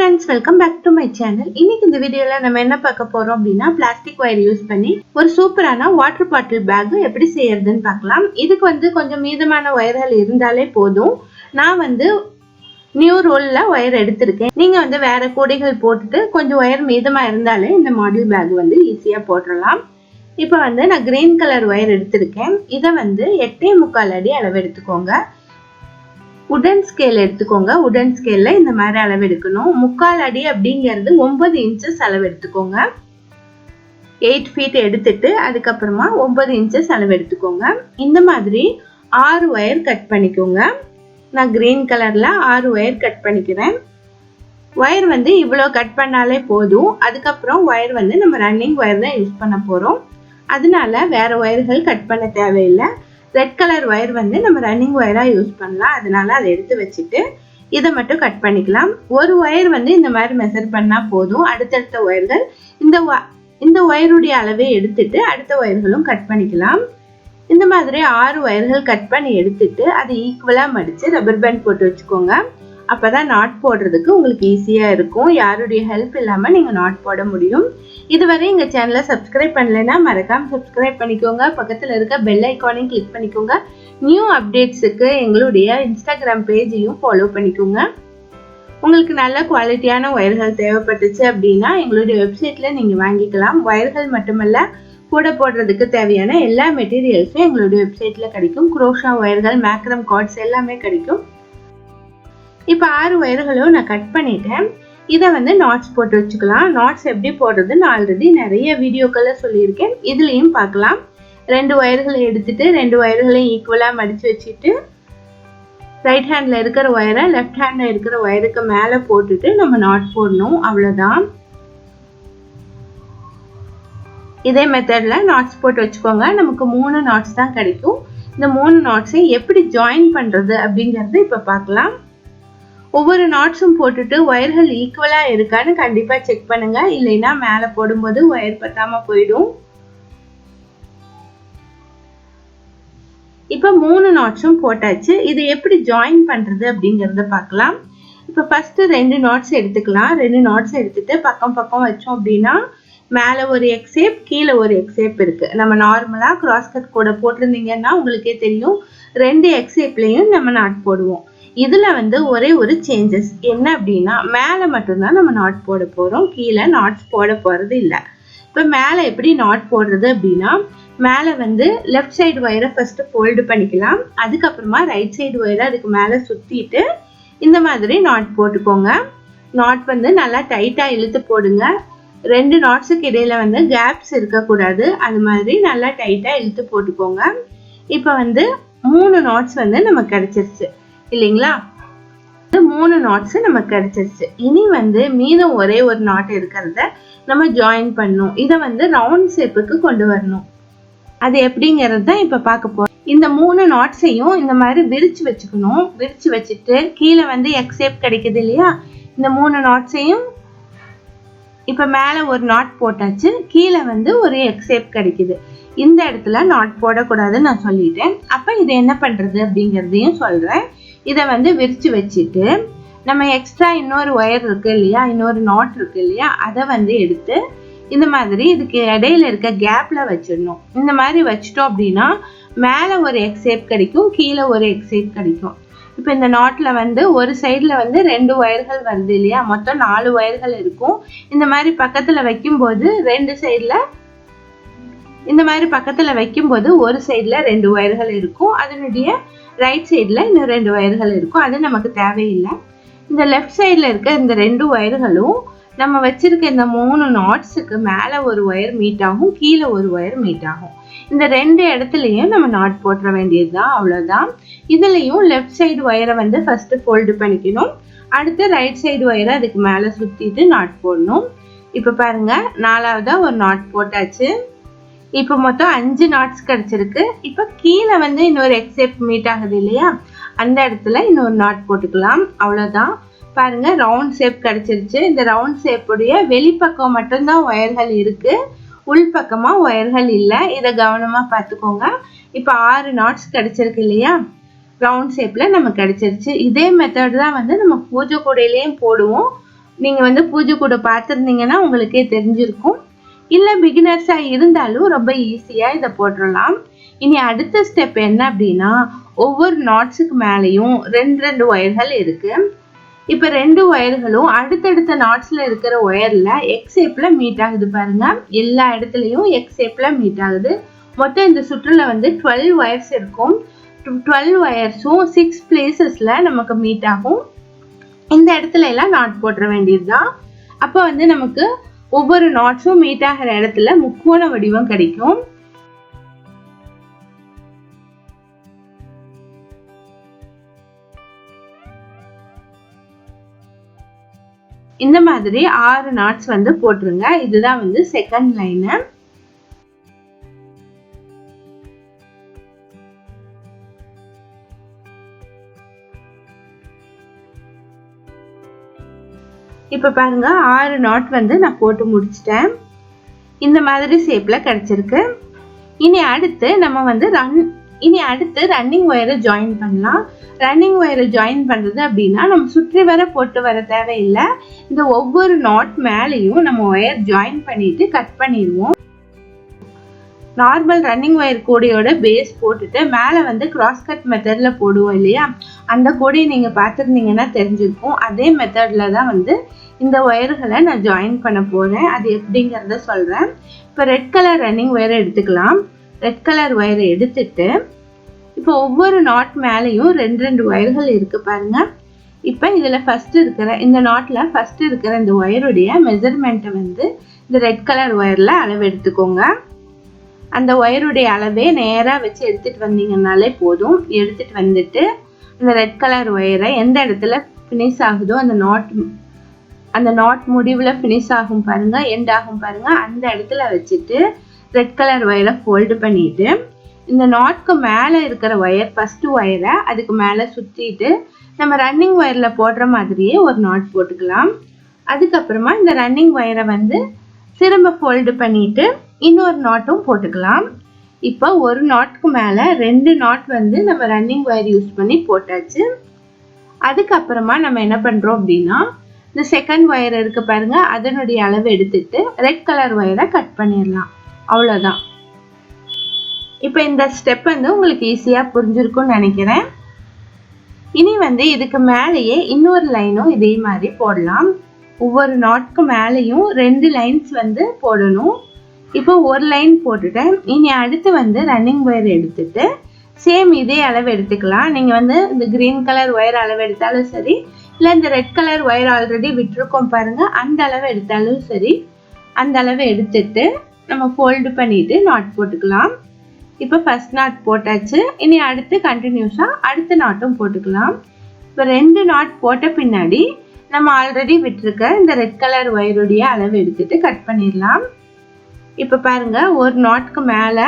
friends, welcome back to my channel. இன்னைக்கு இந்த வீடியோல நம்ம என்ன பார்க்க போறோம் அப்படினா பிளாஸ்டிக் வயர் யூஸ் பண்ணி ஒரு சூப்பரான வாட்டர் பாட்டில் பேக் எப்படி செய்யறதுன்னு பார்க்கலாம். இதுக்கு கொஞ்சம் மீதமான வயர்கள் இருந்தாலே போதும். நான் நியூ ரோல்ல வயர் எடுத்திருக்கேன். நீங்க வேற கூடைகள் போட்டுட்டு கொஞ்சம் வயர் மீதமா இருந்தாலே இந்த மாடல் பேக் ஈஸியா போடலாம். இப்போ நான் கிரீன் கலர் வயர் எடுத்திருக்கேன். இதை 8.25 அடி அளவு எடுத்துக்கோங்க. உடன் ஸ்கேல் எடுத்துக்கோங்க. உடன் ஸ்கேல்ல இந்த மாதிரி அளவு எடுக்கணும். 3/4 அடி அப்படிங்கிறது 9 இன்ச்சஸ் அளவு எடுத்துக்கோங்க. 8 ஃபீட் எடுத்துட்டு அதுக்கப்புறமா 9 இன்ச்சஸ் அளவு எடுத்துக்கோங்க. இந்த மாதிரி 6 வயர் கட் பண்ணிக்கோங்க. நான் கிரீன் கலர்ல 6 வயர் கட் பண்ணிக்கிறேன். வயர் இவ்வளோ கட் பண்ணாலே போதும். அதுக்கப்புறம் வயர் நம்ம ரன்னிங் வயர் தான் யூஸ் பண்ண போறோம். அதனால வேற வயர்கள் கட் பண்ண தேவையில்லை. ரெட் கலர் வயர் நம்ம ரன்னிங் வயரா யூஸ் பண்ணலாம். அதனால அதை எடுத்து வச்சுட்டு இதை மட்டும் கட் பண்ணிக்கலாம். ஒரு வயர் இந்த மாதிரி மெஷர் பண்ணா போதும். அடுத்தடுத்த வயர்கள் இந்த வயருடைய அளவை எடுத்துட்டு அடுத்த வயர்களும் கட் பண்ணிக்கலாம். இந்த மாதிரி 6 வயர்கள் கட் பண்ணி எடுத்துட்டு அதை ஈக்குவலா மடிச்சு ரப்பர் பேண்ட் போட்டு வச்சுக்கோங்க. அப்பதான் நாட் போடுறதுக்கு உங்களுக்கு ஈஸியா இருக்கும். யாருடைய ஹெல்ப் இல்லாம நீங்க நாட் போட முடியும். இதுவரை எங்க சேனலை சப்ஸ்கிரைப் பண்ணலைன்னா மறக்காம சப்ஸ்கிரைப் பண்ணிக்கோங்க. பக்கத்துல இருக்க பெல் ஐக்கானையும் கிளிக் பண்ணிக்கோங்க. நியூ அப்டேட்ஸுக்கு எங்களுடைய இன்ஸ்டாகிராம் பேஜையும் ஃபாலோ பண்ணிக்கோங்க. உங்களுக்கு நல்ல குவாலிட்டியான வயர்கள் தேவைப்பட்டுச்சு அப்படின்னா எங்களுடைய வெப்சைட்ல நீங்க வாங்கிக்கலாம். வயர்கள் மட்டுமல்ல, கூட போடுறதுக்கு தேவையான எல்லா மெட்டீரியல்ஸும் எங்களுடைய வெப்சைட்ல கிடைக்கும். குரோஷா வயர்கள், மேக்ரம் கார்ட்ஸ் எல்லாமே கிடைக்கும். இப்போ 6 வயர்களும் நான் கட் பண்ணிட்டேன். இதை நாட்ஸ் போட்டு வச்சுக்கலாம். நாட்ஸ் எப்படி போடுறதுன்னு ஆல்ரெடி நிறைய வீடியோக்கள்ல சொல்லியிருக்கேன். இதுலயும் பார்க்கலாம். 2 வயர்களை எடுத்துட்டு 2 வயர்களையும் ஈக்குவலா மடிச்சு வச்சுட்டு ரைட் ஹேண்ட்ல இருக்கிற வயரை லெஃப்ட் ஹேண்ட்ல இருக்கிற வயருக்கு மேல போட்டுட்டு நம்ம நாட் போடணும். அவ்வளவுதான். இதே மெத்தட்ல நாட்ஸ் போட்டு வச்சுக்கோங்க. நமக்கு 3 நாட்ஸ் தான் கிடைக்கும். இந்த 3 நாட்ஸை எப்படி ஜாயின் பண்றது அப்படிங்கறது இப்ப பார்க்கலாம். ஒவ்வொரு நாட்ஸும் போட்டுட்டு வயர்கள் ஈக்குவலா இருக்கான்னு கண்டிப்பா செக் பண்ணுங்க. இல்லைன்னா மேல போடும்போது வயர் பத்தாம போயிடும். இப்ப 3 நாட்ஸும் போட்டாச்சு. இது எப்படி ஜாயின் பண்றது அப்படிங்கறத பார்க்கலாம். இப்ப ஃபர்ஸ்ட் 2 நாட்ஸ் எடுத்துக்கலாம். 2 நாட்ஸ் எடுத்துட்டு பக்கம் பக்கம் வச்சோம் அப்படின்னா மேல ஒரு எக்ஸ் ஷேப், கீழே ஒரு எக்ஸ் ஷேப் இருக்கு. நம்ம நார்மலா கிராஸ் கட் கூட போட்டிருந்தீங்கன்னா உங்களுக்கே தெரியும் 2 எக்ஸ் ஷேப்லயும் நம்ம நாட் போடுவோம். இதுல ஒரே ஒரு சேஞ்சஸ் என்ன அப்படின்னா மேல மட்டும்தான் நம்ம நாட் போட போறோம். கீழே நாட்ஸ் போட போறது இல்லை. இப்ப மேல எப்படி நாட் போடுறது அப்படின்னா மேல லெஃப்ட் சைடு வயரை ஃபர்ஸ்ட் ஃபோல்டு பண்ணிக்கலாம். அதுக்கப்புறமா ரைட் சைடு வயரை அதுக்கு மேல சுத்திட்டு இந்த மாதிரி நாட் போட்டுக்கோங்க. நாட் நல்லா டைட்டா இழுத்து போடுங்க. 2 நாட்ஸுக்கு இடையில கேப்ஸ் இருக்கக்கூடாது. அது மாதிரி நல்லா டைட்டா இழுத்து போட்டுக்கோங்க. இப்ப 3 நாட்ஸ் நமக்கு கிடைச்சிருச்சு இல்லைங்களா? 3 நாட்ஸ் நமக்கு கிடைச்சிருச்சு. இனி மீதம் ஒரே ஒரு நாட் இருக்கிறத நம்ம ஜாயின் பண்ணணும். இதை ரவுண்ட் ஷேப்புக்கு கொண்டு வரணும். அது எப்படிங்கிறது தான் இப்ப பார்க்க போறோம். இந்த 3 நாட்ஸையும் இந்த மாதிரி விரிச்சு வச்சுக்கணும். விரிச்சு வச்சுட்டு கீழே எக்ஸ் ஷேப் கிடைக்குது இல்லையா? இந்த 3 நாட்ஸையும் இப்ப மேல ஒரு நாட் போட்டாச்சு. கீழே ஒரு எக்ஸ் ஷேப் கிடைக்குது. இந்த இடத்துல நாட் போடக்கூடாதுன்னு நான் சொல்லிட்டேன். அப்ப இதை என்ன பண்றது அப்படிங்கறதையும் சொல்றேன். இதை விரிச்சு வச்சுட்டு நம்ம எக்ஸ்ட்ரா இன்னொரு ஒயர் இருக்கு இல்லையா, இன்னொரு நாட் இருக்கு இல்லையா, அதை எடுத்து இந்த மாதிரி இதுக்கு இடையில இருக்க கேப்ல வச்சிடணும். இந்த மாதிரி வச்சிட்டோம் அப்படின்னா மேல ஒரு எக்ஸ் ஷேப் கிடைக்கும், கீழே ஒரு எக்ஸ் ஷேப் கிடைக்கும். இப்ப இந்த நாட்ல ஒரு சைடுல 2 வயர்கள் வருது இல்லையா, மொத்தம் 4 வயர்கள் இருக்கும். இந்த மாதிரி பக்கத்துல வைக்கும்போது 2 சைடுல இந்த மாதிரி பக்கத்துல வைக்கும்போது ஒரு சைடுல 2 வயர்கள் இருக்கும். அதனுடைய ரைட் சைடுல இன்னும் 2 வயர்கள் இருக்கும். அது நமக்கு தேவையில்லை. இந்த லெஃப்ட் சைடுல இருக்க இந்த 2 வயர்களும் நம்ம வச்சிருக்க இந்த 3 நாட்ஸுக்கு மேல ஒரு வயர் மீட் ஆகும், கீழே ஒரு வயர் மீட் ஆகும். இந்த 2 இடத்துலயும் நம்ம நாட் போட்டுற வேண்டியதுதான். அவ்வளவுதான். இதுலயும் லெஃப்ட் சைடு வயரை ஃபர்ஸ்ட் ஃபோல்டு பண்ணிக்கணும். அடுத்து ரைட் சைடு வயரை அதுக்கு மேல சுத்திட்டு நாட் போடணும். இப்ப பாருங்க, 4ஆவதா ஒரு நாட் போட்டாச்சு. இப்ப மொத்தம் 5 நாட்ஸ் கிடைச்சிருக்கு. இப்ப கீழே இன்னொரு எக்ஸ் ஷேப் மீட் ஆகுது இல்லையா, அந்த இடத்துல இன்னொரு நாட் போட்டுக்கலாம். அவ்வளவுதான். பாருங்க, ரவுண்ட் ஷேப் கிடைச்சிருச்சு. இந்த ரவுண்ட் ஷேப் உடைய வெளிப்பக்கம் மட்டும்தான் வயர்கள் இருக்கு, உள்பக்கமா வயர்கள் இல்லை. இதை கவனமா பார்த்துக்கோங்க. இப்ப 6 நாட்ஸ் கிடைச்சிருக்கு இல்லையா, ரவுண்ட் ஷேப்ல நமக்கு கிடைச்சிருச்சு. இதே மெத்தட் தான் நம்ம பூஜை கூடையிலையும் போடுவோம். நீங்க வந்து பூஜை கூட பார்த்துருந்தீங்கன்னா உங்களுக்கே தெரிஞ்சிருக்கும். இல்ல பிகினர்ஸா இருந்தாலும் ரொம்ப ஈஸியா இதை போட்டுடலாம். இனி அடுத்த ஸ்டெப் என்ன அப்படின்னா, ஒவ்வொரு நாட்ஸுக்கு மேலேயும் ரெண்டு ஒயர்கள் இருக்கு. இப்ப 2 ஒயர்களும் அடுத்தடுத்த நாட்ஸ்ல இருக்கிற ஒயர்ல எக்ஸ் ஷேப்ல மீட் ஆகுது பாருங்க. எல்லா இடத்துலயும் எக்ஸ் ஷேப்ல மீட் ஆகுது. மொத்தம் இந்த சுற்றுல வந்து 12 ஒயர்ஸ் இருக்கும். 12 ஒயர்ஸும் 6 பிளேசஸ்ல நமக்கு மீட் ஆகும். இந்த இடத்துல எல்லாம் நாட் போட்டுற வேண்டியதுதான். அப்ப வந்து நமக்கு ஒவ்வொரு நாட்ஸும் மீட் ஆகிற இடத்துல முக்கோண வடிவம் கிடைக்கும். இந்த மாதிரி 6 நாட்ஸ் வந்து போட்டுருங்க. இதுதான் வந்து செகண்ட் லைன். இப்ப பாருங்க 6 நாட் வந்து நான் போட்டு முடிச்சிட்டேன். இந்த மாதிரி ஷேப்ல கிடைச்சிருக்கு. இனி அடுத்து நம்ம வந்து ரன்னிங் ஒயரை ஜாயின் பண்ணலாம். ரன்னிங் ஒயரை ஜாயின் பண்றது அப்படின்னா நம்ம சுற்றி வர போட்டு வர தேவையில்லை. இந்த ஒவ்வொரு நாட் மேலேயும் நம்ம ஒயர் ஜாயின் பண்ணிட்டு கட் பண்ணிடுவோம். நார்மல் ரன்னிங் ஒயர் கோடியோட பேஸ் போட்டுட்டு மேலே வந்து கிராஸ் கட் மெத்தட்ல போடுவோம் இல்லையா, அந்த கோடியை நீங்க பார்த்துருந்தீங்கன்னா தெரிஞ்சிருக்கும். அதே மெத்தட்ல தான் வந்து இந்த ஒயர்களை நான் ஜாயின் பண்ண போறேன். அது எப்படிங்கிறத சொல்றேன். இப்போ ரெட் கலர் ரன்னிங் ஒயரை எடுத்துக்கலாம். ரெட் கலர் ஒயரை எடுத்துட்டு இப்போ ஒவ்வொரு நாட் மேலேயும் ரெண்டு ஒயர்கள் இருக்கு பாருங்க. இப்போ இதுல ஃபர்ஸ்ட் இருக்கிற இந்த நாட்ல ஃபர்ஸ்ட் இருக்கிற இந்த ஒயருடைய மெஷர்மெண்ட்டை வந்து இந்த ரெட் கலர் ஒயர்ல அளவு எடுத்துக்கோங்க. அந்த ஒயருடைய அளவே நேரா வச்சு எடுத்துட்டு வந்தீங்கன்னாலே போதும். எடுத்துட்டு வந்துட்டு இந்த ரெட் கலர் ஒயரை எந்த இடத்துல ஃபினிஷ் ஆகுதோ அந்த நாட் முடிவுல ஃபினிஷ் ஆகும் பாருங்க, எண்ட் ஆகும் பாருங்க, அந்த இடத்துல வச்சுட்டு ரெட் கலர் ஒயரை ஃபோல்டு பண்ணிட்டு இந்த நாட்க்கு மேலே இருக்கிற ஒயர் ஃபர்ஸ்ட் ஒயரை அதுக்கு மேலே சுற்றிட்டு நம்ம ரன்னிங் ஒயர்ல போடுற மாதிரியே ஒரு நாட் போட்டுக்கலாம். அதுக்கப்புறமா இந்த ரன்னிங் ஒயரை வந்து திரும்ப ஃபோல்டு பண்ணிட்டு இன்னொரு நாட்டும் போட்டுக்கலாம். இப்போ ஒரு நாட்க்கு மேலே 2 நாட் வந்து நம்ம ரன்னிங் ஒயர் யூஸ் பண்ணி போட்டாச்சு. அதுக்கப்புறமா நம்ம என்ன பண்றோம் அப்படின்னா, இந்த செகண்ட் ஒயர் இருக்கு பாருங்க, அதனுடைய அளவு எடுத்துட்டு ரெட் கலர் ஒயரை கட் பண்ணிடலாம். அவ்வளோதான். இப்போ இந்த ஸ்டெப் வந்து உங்களுக்கு ஈஸியா புரிஞ்சிருக்கும்னு நினைக்கிறேன். இனி வந்து இதுக்கு மேலேயே இன்னொரு லைனும் இதே மாதிரி போடலாம். ஒவ்வொரு நாட்க்கு மேலேயும் 2 லைன்ஸ் வந்து போடணும். இப்போ ஒரு லைன் போட்டுட்டேன். இனி அடுத்து வந்து ரன்னிங் ஒயர் எடுத்துட்டு சேம் இதே அளவு எடுத்துக்கலாம். நீங்க வந்து இந்த கிரீன் கலர் ஒயர் அளவு எடுத்தாலும் சரி, இல்லை இந்த ரெட் கலர் ஒயர் ஆல்ரெடி விட்டுருக்கோம் பாருங்க, அந்த அளவு எடுத்தாலும் சரி. அந்த அளவு எடுத்துட்டு நம்ம ஃபோல்டு பண்ணிட்டு நாட் போட்டுக்கலாம். இப்போ ஃபர்ஸ்ட் நாட் போட்டாச்சு. இனி அடுத்து கண்டினியூஸா அடுத்த நாட்டும் போட்டுக்கலாம். இப்போ 2 நாட் போட்ட பின்னாடி நம்ம ஆல்ரெடி விட்டுருக்க இந்த ரெட் கலர் ஒயருடைய அளவு எடுத்துட்டு கட் பண்ணிடலாம். இப்போ பாருங்க ஒரு நாட்க்கு மேல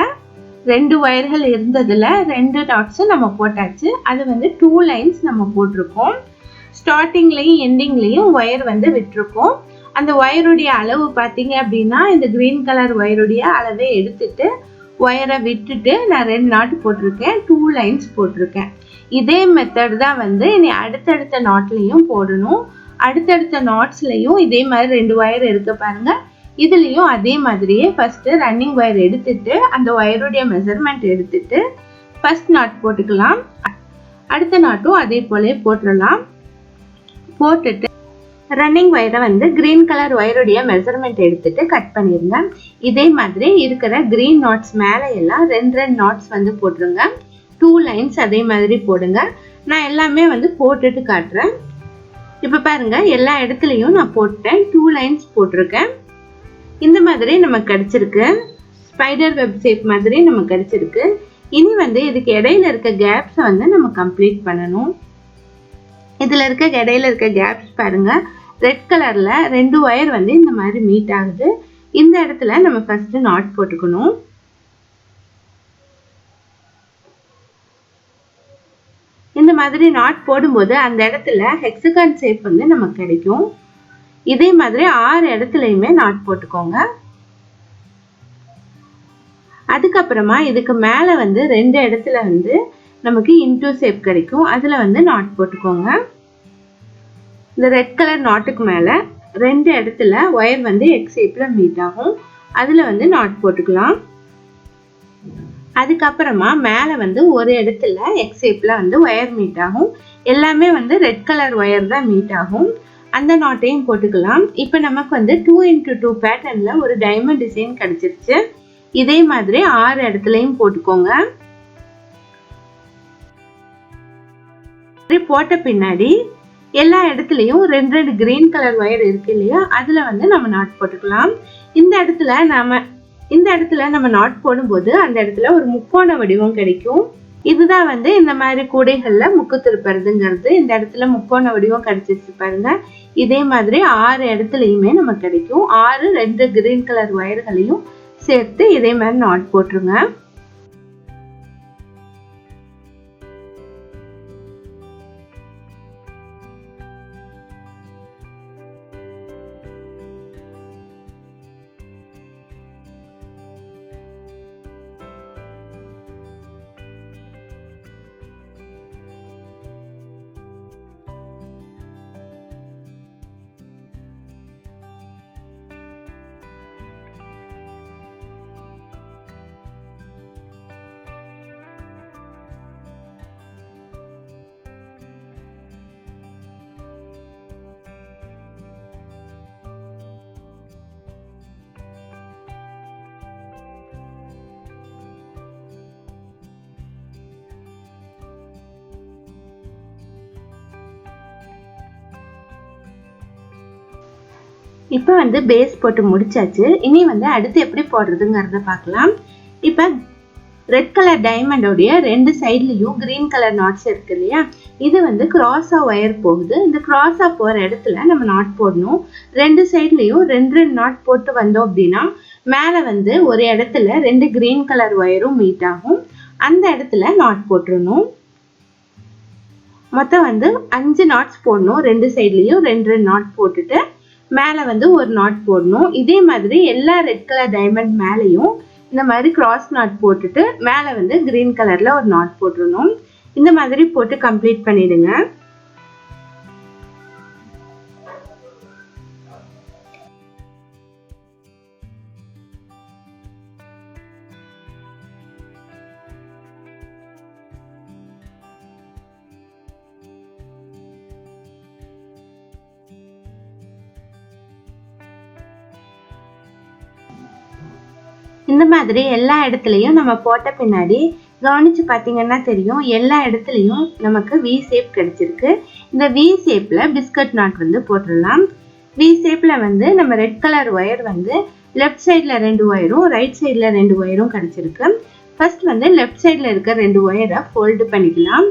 2 ஒயர்கள் இருந்ததுல 2 நாட்ஸ் நம்ம போட்டாச்சு. அது வந்து 2 லைன்ஸ் நம்ம போட்டிருக்கோம். ஸ்டார்டிங்லயும் எண்டிங்லயும் ஒயர் வந்து விட்டுருக்கோம். அந்த ஒயருடைய அளவு பார்த்தீங்க அப்படின்னா இந்த கிரீன் கலர் ஒயருடைய அளவை எடுத்துட்டு ஒயரை விட்டுட்டு நான் 2 நாட் போட்டிருக்கேன், 2 லைன்ஸ் போட்டிருக்கேன். இதே மெத்தட் தான் வந்து இனி அடுத்தடுத்த நாட்லையும் போடணும். அடுத்தடுத்த நாட்ஸ்லையும் இதே மாதிரி 2 ஒயர் இருக்கு பாருங்க. இதுலயும் அதே மாதிரியே ஃபர்ஸ்ட் ரன்னிங் ஒயர் எடுத்துட்டு அந்த ஒயருடைய மெஷர்மெண்ட் எடுத்துட்டு ஃபர்ஸ்ட் நாட் போட்டுக்கலாம். அடுத்த நாட்டும் அதே போல போட்டுடலாம். போட்டுட்டு ரன்னிங் ஒயரை வந்து கிரீன் கலர் ஒயருடைய மெஷர்மெண்ட் எடுத்துட்டு கட் பண்ணிருங்க. இதே மாதிரி இருக்கிற கிரீன் நாட்ஸ் மேல எல்லாம் 2 நாட்ஸ் வந்து போட்டுருங்க. 2 லைன்ஸ் அதே மாதிரி போடுங்க. நான் எல்லாமே வந்து போட்டுட்டு காட்டுறேன். இப்ப பாருங்க எல்லா இடத்துலயும் நான் போட்டேன், 2 லைன்ஸ் போட்டிருக்கேன். இந்த மாதிரி நமக்கு கிடைச்சிருக்கு. ஸ்பைடர் வெப் ஷேப் மாதிரி நமக்கு கிடைச்சிருக்கு. இனி வந்து இதுக்கு இடையில இருக்க கேப்ஸ் வந்து நம்ம கம்ப்ளீட் பண்ணணும். இதுல இடையில இருக்க கேப்ஸ் பாருங்க, ரெட் கலர்ல 2 ஒயர் வந்து இந்த மாதிரி மீட் ஆகுது. இந்த இடத்துல நம்ம ஃபர்ஸ்ட் நாட் போட்டுக்கணும். இந்த மாதிரி நாட் போடும்போது அந்த இடத்துல ஹெக்ஸாகன் ஷேப் வந்து நமக்கு கிடைக்கும். இதே மாதிரி 6 இடத்துலயுமே நாட் போட்டுக்கோங்க. அதுக்கப்புறமா இதுக்கு மேல வந்து 2 இடத்துல வந்து நமக்கு இன்டூ ஷேப் கிடைக்கும். அதுல வந்து நாட் போட்டுக்கோங்க. இந்த ரெட் கலர் நாட்டுக்கு மேல ரெண்டு இடத்துல ஒயர் வந்து எக்ஸ் ஷேப்ல மீட் ஆகும். அதுல வந்து நாட் போட்டுக்கலாம். அதுக்கப்புறமா மேல வந்து ஒரு இடத்துல எக்ஸ் ஷேப்ல வந்து ஒயர் மீட் ஆகும். எல்லாமே வந்து ரெட் கலர் ஒயர் தான் மீட் ஆகும். அந்த நாட்டையும் போட்டுக்கலாம். இப்போ நமக்கு வந்து 2x2 பேட்டர்ன்ல ஒரு டைமண்ட் டிசைன் கிடைச்சிருச்சு. இதே மாதிரி 6 இடத்துலயும் போட்டுக்கோங்க. போட்ட பின்னாடி எல்லா இடத்துலயும் ரெண்டு ரெண்டு கிரீன் கலர் ஒயர் இருக்கு இல்லையா, அதுல வந்து நம்ம நாட் போட்டுக்கலாம். இந்த இடத்துல நம்ம நாட் போடும்போது அந்த இடத்துல ஒரு முக்கோண வடிவம் கிடைக்கும். இதுதான் வந்து இந்த மாதிரி கூடைகள்ல முக்கு திருப்புறதுங்கிறது. இந்த இடத்துல முக்கோண வடிவம் கிடைச்சிருச்சு பாருங்க. இதே மாதிரி 6 இடத்துலயுமே நமக்கு கிடைக்கும். 6 ரெண்டு கிரீன் கலர் ஒயர்களையும் சேர்த்து இதே மாதிரி நாட் போட்டுருங்க. இப்போ வந்து பேஸ் போட்டு முடிச்சாச்சு. இனி வந்து அடுத்து எப்படி போடுறதுங்கிறத பார்க்கலாம். இப்போ ரெட் கலர் டைமண்டோடைய ரெண்டு சைட்லயும் கிரீன் கலர் நாட்ஸ் இருக்கு இல்லையா, இது வந்து கிராஸா ஒயர் போகுது. இந்த கிராஸா போற இடத்துல நம்ம நாட் போடணும். ரெண்டு சைட்லயும் ரெண்டு ரெண்டு நாட் போட்டு வந்தோம் அப்படின்னா மேல வந்து ஒரு இடத்துல ரெண்டு கிரீன் கலர் ஒயரும் மீட் ஆகும். அந்த இடத்துல நாட் போட்டுடணும். மொத்தம் வந்து 5 நாட்ஸ் போடணும். ரெண்டு சைட்லயும் ரெண்டு ரெண்டு நாட் போட்டுட்டு மேல வந்து ஒரு நாட் போடணும். இதே மாதிரி எல்லா ரெட் கலர் டைமண்ட் மேலையும் இந்த மாதிரி கிராஸ் நாட் போட்டுட்டு மேல வந்து கிரீன் கலர்ல ஒரு நாட் போட்டுடணும். இந்த மாதிரி போட்டு கம்ப்ளீட் பண்ணிடுங்க. இந்த மாதிரி எல்லா இடத்துலயும் நம்ம போட்ட பின்னாடி கவனிச்சு பார்த்தீங்கன்னா தெரியும், எல்லா இடத்துலயும் நமக்கு வி ஷேப் கிடைச்சிருக்கு. இந்த வி ஷேப்ல பிஸ்கட் நாட் வந்து போட்டுடலாம். வி ஷேப்ல வந்து நம்ம ரெட் கலர் ஒயர் வந்து லெஃப்ட் சைட்ல 2 ஒயரும் ரைட் சைட்ல 2 ஒயரும் கிடைச்சிருக்கு. ஃபர்ஸ்ட் வந்து லெஃப்ட் சைட்ல இருக்க 2 ஒயரை ஃபோல்டு பண்ணிக்கலாம்.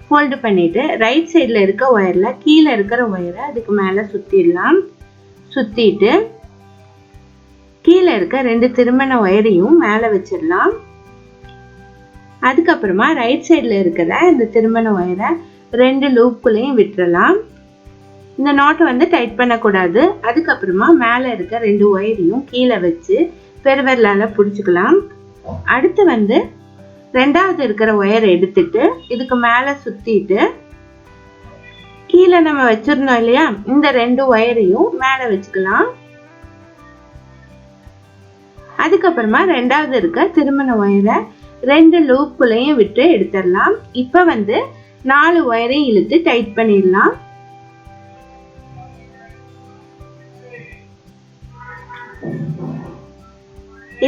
ஃபோல்டு பண்ணிட்டு ரைட் சைட்ல இருக்க ஒயர்ல கீழே இருக்கிற ஒயரை அதுக்கு மேல சுத்திடலாம். சுத்திட்டு கீழே இருக்க 2 திருமண ஒயரையும் மேல வச்சிடலாம். அதுக்கப்புறமா ரைட் சைட்ல இருக்கிற இந்த திருமண ஒயரை 2 லூப்குள்ளேயும் விட்டுறலாம். இந்த நாட்டை வந்து டைட் பண்ணக்கூடாது. அதுக்கப்புறமா மேல இருக்க 2 ஒயரையும் கீழே வச்சு பெருவிரலால பிடிச்சிக்கலாம். அடுத்து வந்து ரெண்டாவது இருக்கிற ஒயரை எடுத்துட்டு இதுக்கு மேல சுத்திட்டு கீழே நம்ம வச்சிருந்தோம் இல்லையா, இந்த 2 ஒயரையும் மேல வச்சுக்கலாம். அதுக்கப்புறமா ரெண்டாவது இருக்க திருமண ஒயரை 2 லூப்குள்ளேயும் விட்டு எடுத்துடலாம். இப்ப வந்து 4 ஒயரையும் இழுத்து டைட் பண்ணிடலாம்.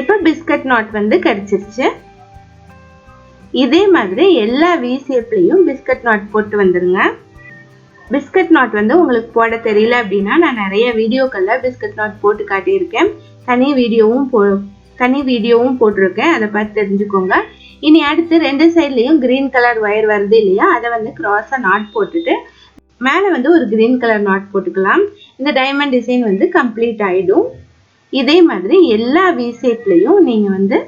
இப்ப பிஸ்கட் நாட் வந்து கிடைச்சிருச்சு. இதே மாதிரி எல்லா வி ஷேப்லயும் பிஸ்கட் நாட் போட்டு வந்துருங்க. பிஸ்கட் நாட் வந்து உங்களுக்கு போட தெரியல அப்படின்னா நான் நிறைய வீடியோக்கள்ல பிஸ்கட் நாட் போட்டு காட்டியிருக்கேன். தனி வீடியோவும் போட்டிருக்கேன், அதை பார்த்து தெரிஞ்சுக்கோங்க. இனி அடுத்து 2 சைட்லயும் கிரீன் கலர் ஒயர் வருது இல்லையா, அதை வந்து கிராஸா நாட் போட்டுட்டு மேல வந்து ஒரு கிரீன் கலர் நாட் போட்டுக்கலாம். இந்த டைமண்ட் டிசைன் வந்து கம்ப்ளீட் ஆயிடும். இதே மாதிரி எல்லா வி ஷேப்லயும் நீங்க வந்து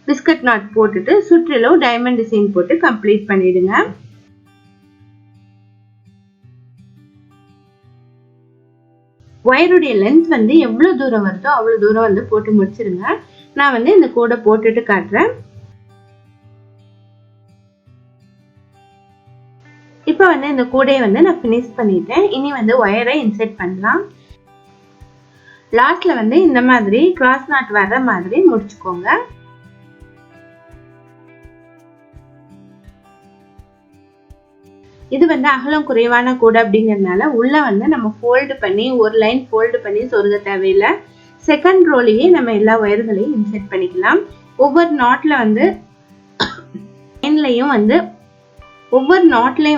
பிஸ்கட் நாட் போட்டுட்டு சுற்றிலும் டைமண்ட் டிசைன் போட்டு கம்ப்ளீட் பண்ணிடுங்க. ஒயருடைய லென்த் வந்து எவ்வளவு தூரம் வருதோ அவ்வளவு தூரம் வந்து போட்டு முடிச்சிருங்க. நான் வந்து இந்த கோடை போட்டுட்டு காட்டுறேன். இப்ப வந்து இந்த கூடையை வந்து நான் ஃபினிஷ் பண்ணிட்டேன். இனி வந்து ஒயரை இன்சர்ட் பண்ணலாம். லாஸ்ட்ல வந்து இந்த மாதிரி கிராஸ் நாட் வர்ற மாதிரி முடிச்சுக்கோங்க. இது வந்து அகலம் குறைவான கூடை அப்படிங்கறதுனால உள்ள வந்து நம்ம ஃபோல்ட் பண்ணி ஒரு லைன் ஃபோல்ட் பண்ணி சொருக தேவையில்லை. செகண்ட் ரோலயே நம்ம எல்லா ஒயர்களையும் இன்செர்ட் பண்ணிக்கலாம். ஒவ்வொரு நாட்லயும்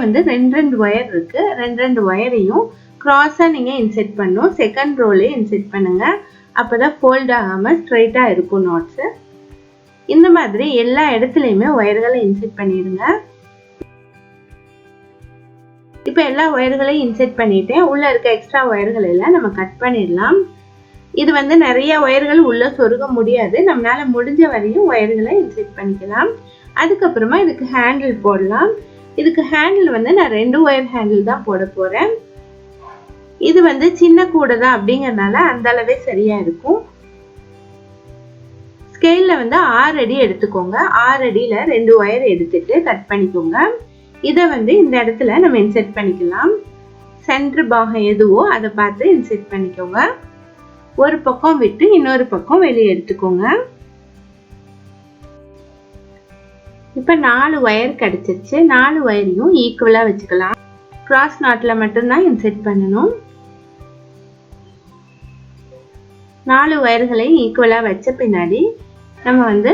வந்து ரெண்டு ஒயர் இருக்கு. ரெண்டு ஒயரையும் கிராஸா நீங்க இன்செர்ட் பண்ணும். செகண்ட் ரோலயே இன்செர்ட் பண்ணுங்க. அப்பதான் ஃபோல்ட் ஆகாம ஸ்ட்ரைட்டா இருக்கும் நாட்ஸ். இந்த மாதிரி எல்லா இடத்துலயுமே ஒயர்களை இன்செர்ட் பண்ணிடுங்க. இப்போ எல்லா ஒயர்களையும் இன்செர்ட் பண்ணிட்டேன். உள்ள இருக்க எக்ஸ்ட்ரா ஒயர்கள் எல்லாம் நம்ம கட் பண்ணிடலாம். இது வந்து நிறைய ஒயர்கள் உள்ள சொருக முடியாது. நம்மளால முடிஞ்ச வரையும் ஒயர்களை இன்செர்ட் பண்ணிக்கலாம். அதுக்கப்புறமா இதுக்கு ஹேண்டில் போடலாம். இதுக்கு ஹேண்டில் வந்து நான் 2 ஒயர் ஹேண்டில் தான் போட போறேன். இது வந்து சின்ன கூடை தான் அப்படிங்கறதுனால அந்த அளவே சரியா இருக்கும். ஸ்கேல்ல வந்து 6 அடி எடுத்துக்கோங்க. 6 அடியில 2 ஒயர் எடுத்துட்டு கட் பண்ணிக்கோங்க. இதை வந்து இந்த இடத்துல நம்ம இன்செர்ட் பண்ணிக்கலாம். சென்டர் பாகம் எதுவோ அதை பார்த்து இன்செர்ட் பண்ணிக்கோங்க. ஒரு பக்கம் விட்டு இன்னொரு பக்கம் வெளியே எடுத்துக்கோங்க. இப்ப 4 ஒயர் கிடைச்சிருச்சு. 4 ஒயரையும் ஈக்குவலா வச்சுக்கலாம். கிராஸ் நாட்ல மட்டும்தான் இன்செர்ட் பண்ணணும். 4 ஒயர்களையும் ஈக்குவலா வச்ச பின்னாடி நம்ம வந்து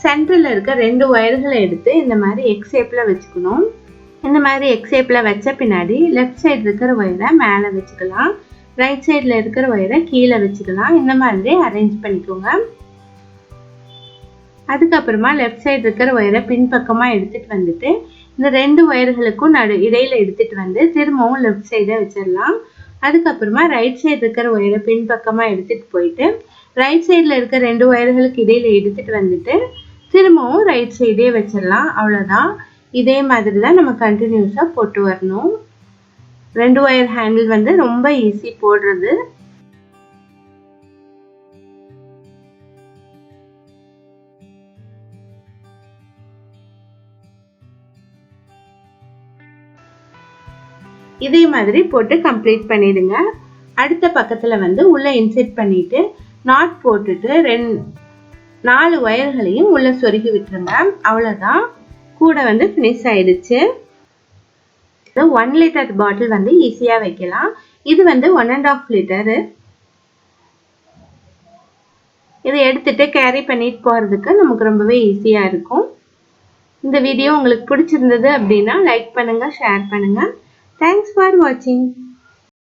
சென்டர்ல இருக்க 2 ஒயர்களை எடுத்து இந்த மாதிரி எக்ஸ் ஷேப்ல வச்சுக்கணும். இந்த மாதிரி எக்ஸ் ஷேப்ல வச்ச பின்னாடி லெஃப்ட் சைடு இருக்கிற ஒயரை மேலே வச்சுக்கலாம். ரைட் சைட்ல இருக்கிற ஒயரை கீழே வச்சுக்கலாம். இந்த மாதிரி அரேஞ்ச் பண்ணிக்கோங்க. அதுக்கப்புறமா லெஃப்ட் சைடு இருக்கிற ஒயரை பின்பக்கமா எடுத்துட்டு வந்துட்டு இந்த 2 ஒயர்களுக்கும் இடையில எடுத்துட்டு வந்து திரும்பவும் லெஃப்ட் சைடை வச்சிடலாம். அதுக்கப்புறமா ரைட் சைடு இருக்கிற ஒயரை பின்பக்கமா எடுத்துட்டு போயிட்டு ரைட் சைட்ல இருக்க 2 ஒயர்களுக்கு இடையில எடுத்துட்டு வந்துட்டு திரும்பவும் ரைட் சைடே வச்சிடலாம். அவ்வளவுதான். இதே மாதிரி தான் நம்ம கண்டினியூஸா போட்டு வரணும். 2 ஒயர் ஹேண்டில் வந்து ரொம்ப ஈஸி போடுறது. இதே மாதிரி போட்டு கம்ப்ளீட் பண்ணிடுங்க. அடுத்த பக்கத்துல வந்து உள்ள இன்செர்ட் பண்ணிட்டு நாட் போட்டுட்டு 4 ஒயர்களையும் உள்ள சொருகி விட்டுருங்க. அவ்வளவுதான். கூட வந்து ஃபினிஷ் ஆயிடுச்சு. 1 லிட்டர் பாட்டில் வந்து ஈஸியா வைக்கலாம். இது வந்து 1.5 லிட்டர். இதை எடுத்துட்டு கேரி பண்ணிட்டு போறதுக்கு நமக்கு ரொம்பவே ஈஸியா இருக்கும். இந்த வீடியோ உங்களுக்கு பிடிச்சிருந்தது அப்படின்னா லைக் பண்ணுங்க, ஷேர் பண்ணுங்க. தேங்க்ஸ் ஃபார் வாட்சிங்.